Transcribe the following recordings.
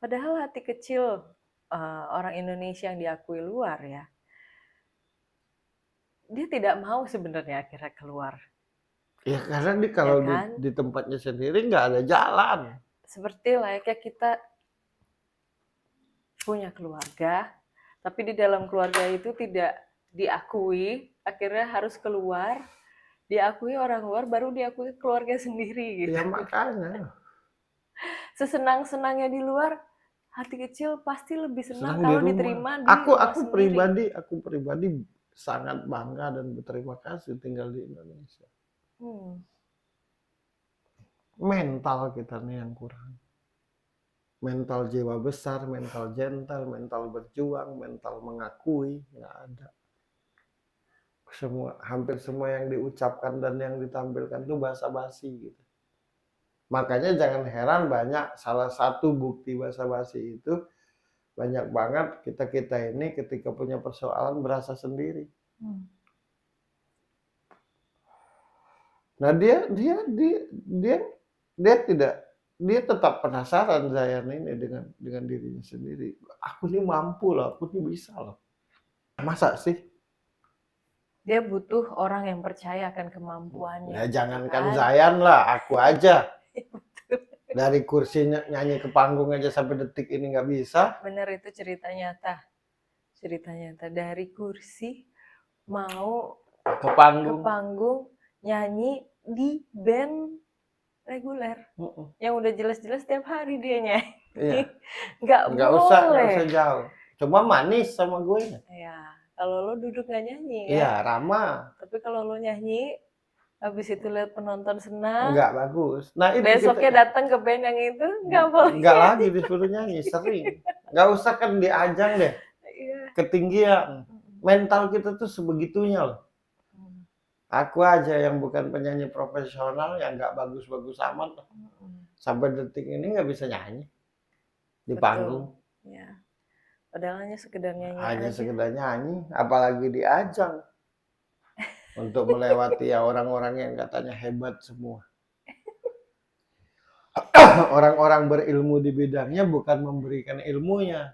Padahal hati kecil orang Indonesia yang diakui luar ya, dia tidak mau sebenarnya akhirnya keluar, Ya karena ya kalau kan? di tempatnya sendiri nggak ada jalan. Seperti layaknya kita punya keluarga, tapi di dalam keluarga itu tidak diakui, akhirnya harus keluar, diakui orang luar, baru diakui keluarga sendiri Ya gitu. makanya Sesenang-senangnya di luar, hati kecil pasti lebih senang senang di kalau rumah. diterima di rumah sendiri. Aku pribadi sangat bangga dan berterima kasih tinggal di Indonesia. Hmm, Mental kita nih yang kurang. Mental jiwa besar, mental gentle, mental berjuang, mental mengakui, nggak ada. Hampir semua yang diucapkan dan yang ditampilkan itu basa-basi gitu. Makanya jangan heran banyak salah satu bukti basa-basi itu banyak banget kita ini ketika punya persoalan berasa sendiri. hmm. Nah dia tidak dia tetap penasaran Zayan ini dengan dirinya sendiri. Aku ini mampu loh, aku ini bisa loh. Masa sih? Dia butuh orang yang percaya akan kemampuannya. Ya Gitu jangankan kan? Zayan lah, aku aja. Dari kursi nyanyi ke panggung aja sampai detik ini nggak bisa. Bener, itu cerita nyata. Cerita nyata dari kursi mau Ke ke panggung. panggung nyanyi di band reguler yang udah jelas-jelas tiap hari dia nyanyi. Iya, Nggak nggak usah boleh jauh. Coba manis sama gue. ya, kalau lo duduk nggak nyanyi Iya, kan, ramah. tapi kalau lo nyanyi habis itu lihat penonton senang, Nggak bagus. Nah itu kita besoknya datang ke band yang itu nggak boleh nggak lagi nyanyi. disuruh nyanyi, sering. Nggak usah kan diajang deh, Iya. ketinggian. Mental kita tuh sebegitunya loh. Aku aja yang bukan penyanyi profesional, yang nggak bagus-bagus amat. Sampai detik ini nggak bisa nyanyi di panggung. Betul. Ya. Padahal hanya sekedar nyanyi Hanya aja. sekedar nyanyi, apalagi diajang. Untuk melewati ya orang-orang yang katanya hebat semua. Orang-orang berilmu di bidangnya bukan memberikan ilmunya.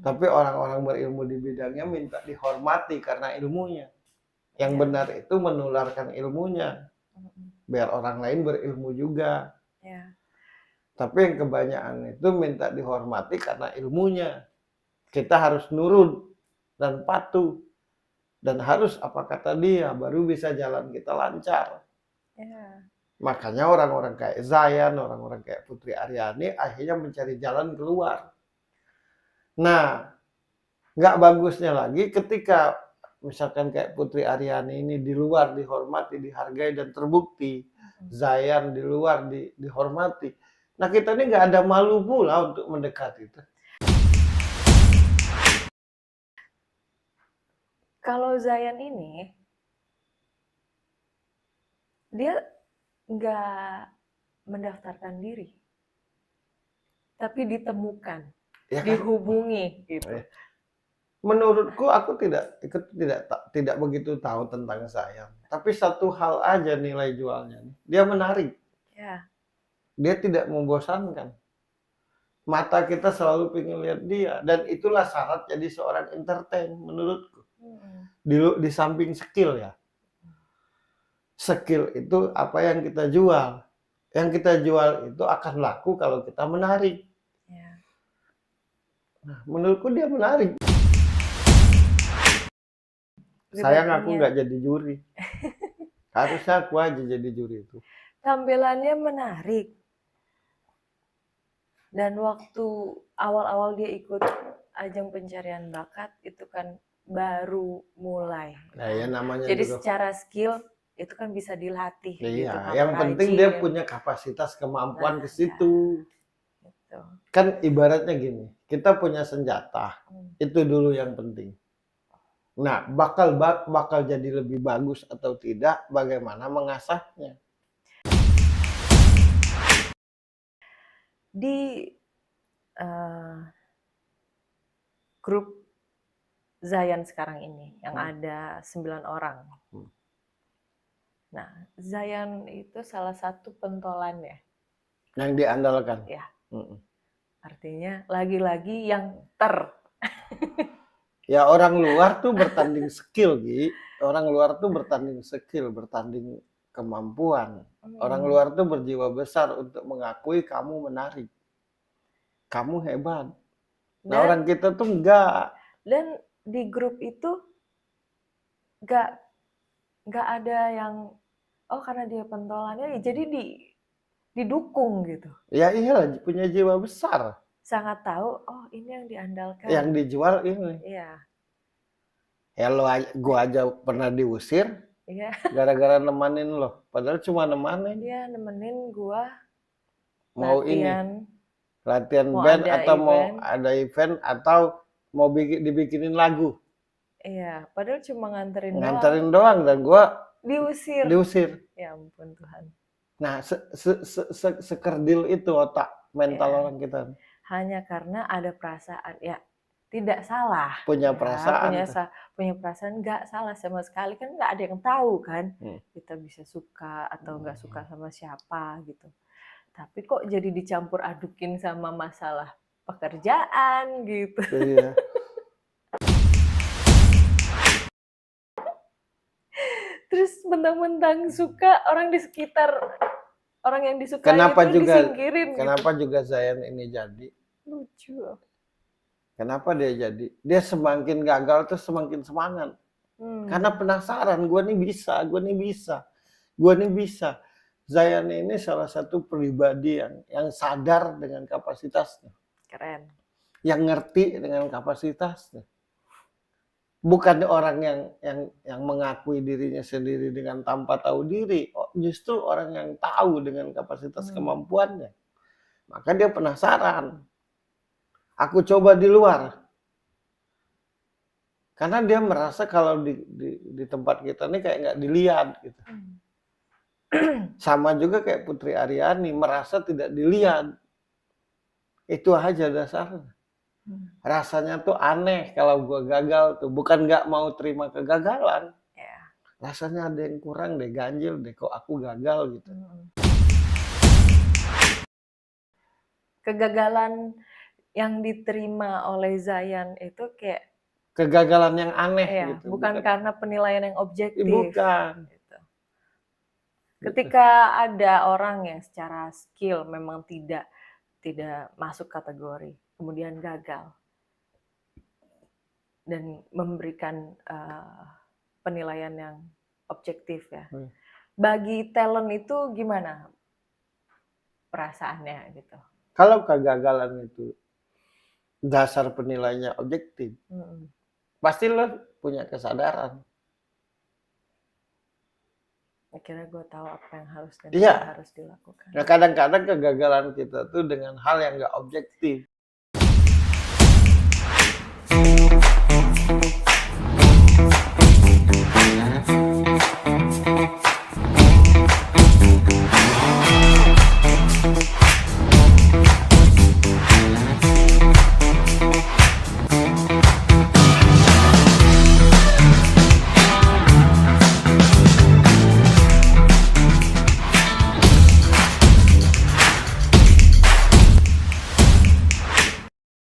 Tapi orang-orang berilmu di bidangnya minta dihormati karena ilmunya. Yang Ya. benar itu menularkan ilmunya. Biar orang lain berilmu juga. Ya. Tapi yang kebanyakan itu minta dihormati karena ilmunya. Kita harus nurut dan patuh. Dan harus apa kata dia, baru bisa jalan kita lancar. Ya. Makanya orang-orang kayak Zayan, orang-orang kayak Putri Aryani akhirnya mencari jalan keluar. Nah, nggak bagusnya lagi ketika misalkan kayak Putri Aryani ini di luar dihormati, dihargai dan terbukti. Zayan di luar dihormati. Nah kita ini nggak ada malu pula untuk mendekati itu. Kalau Zayan ini, dia nggak mendaftarkan diri, tapi ditemukan, Ya kan? dihubungi gitu. Menurutku aku tidak begitu tahu tentang Zayan. Tapi satu hal aja nilai jualnya. Dia menarik. Ya. Dia tidak membosankan. Mata kita selalu ingin lihat dia. Dan itulah syarat jadi seorang entertain menurutku. Di samping skill ya. Skill itu apa yang kita jual. Yang kita jual itu akan laku kalau kita menarik. Ya. Nah, menurutku dia menarik. Sayang aku nggak jadi juri. Harusnya aku aja jadi juri itu. Tampilannya menarik. Dan waktu awal-awal dia ikut ajang pencarian bakat itu kan baru mulai. Nah, ya namanya jadi juga. Secara skill itu kan bisa dilatih. Iya, gitu, yang penting dia punya kapasitas kemampuan ke situ. Ya, gitu. Kan ibaratnya gini, kita punya senjata, itu dulu yang penting. Nah, bakal jadi lebih bagus atau tidak, bagaimana mengasahnya. Di grup Zayan sekarang ini yang ada 9 orang. Nah, Zayan itu salah satu pentolannya. Yang diandalkan. Ya. Artinya lagi-lagi yang Ya orang luar tuh bertanding skill, Gi. Orang luar tuh bertanding skill, bertanding kemampuan. Orang luar tuh berjiwa besar untuk mengakui kamu menarik. Kamu hebat. Nah, orang dan kita tuh enggak. dan di grup itu nggak ada yang oh karena dia pentolannya ya jadi didukung gitu. Ya iyalah, punya jiwa besar. Sangat tahu oh ini yang diandalkan. Yang dijual ini. Iya. Ya gua aja pernah diusir Iya. gara-gara nemenin lo. Padahal cuma nemenin. Iya, nemenin gua Mau latihan. latihan Mau band ada atau mau event. ada event atau mau dibikinin lagu. Iya, padahal cuma nganterin doang dan gua diusir. Ya ampun Tuhan. Nah, sekerdil itu otak mental Iya. orang kita. Hanya karena ada perasaan ya tidak salah. Punya Ya, perasaan. punya perasaan nggak salah sama sekali kan nggak ada yang tahu kan kita bisa suka atau nggak suka sama siapa gitu. Tapi kok jadi dicampur adukin sama masalah pekerjaan gitu. Iya. Terus mentang-mentang suka orang di sekitar orang yang disukai Kenapa itu juga disingkirin kenapa gitu. juga Zayan ini jadi? Lucu. Kenapa dia jadi? Dia semakin gagal tuh semakin semangat. Karena penasaran, gue nih bisa. Zayan ini salah satu pribadi yang sadar dengan kapasitasnya. Keren. Yang ngerti dengan kapasitasnya. Bukan orang yang mengakui dirinya sendiri dengan tanpa tahu diri. Justru orang yang tahu dengan kapasitas kemampuannya. Maka dia penasaran. Aku coba di luar. Karena dia merasa kalau di tempat kita ini kayak nggak dilihat gitu. Sama juga kayak Putri Aryani merasa tidak dilihat. Itu aja dasarnya. Rasanya tuh aneh kalau gue gagal tuh. Bukan nggak mau terima kegagalan. Rasanya ada yang kurang deh, ganjil deh kok aku gagal gitu. Kegagalan yang diterima oleh Zayan itu kayak kegagalan yang aneh gitu. Bukan karena penilaian yang objektif. Bukan. Gitu. Ketika ada orang yang secara skill memang tidak masuk kategori, kemudian gagal dan memberikan penilaian yang objektif ya. Bagi talent itu gimana perasaannya gitu? Kalau kegagalan itu dasar penilaiannya objektif, pasti lo punya kesadaran. Akhirnya gue tahu apa yang harus dan tidak harus dilakukan. Nah kadang-kadang kegagalan kita tuh dengan hal yang nggak objektif.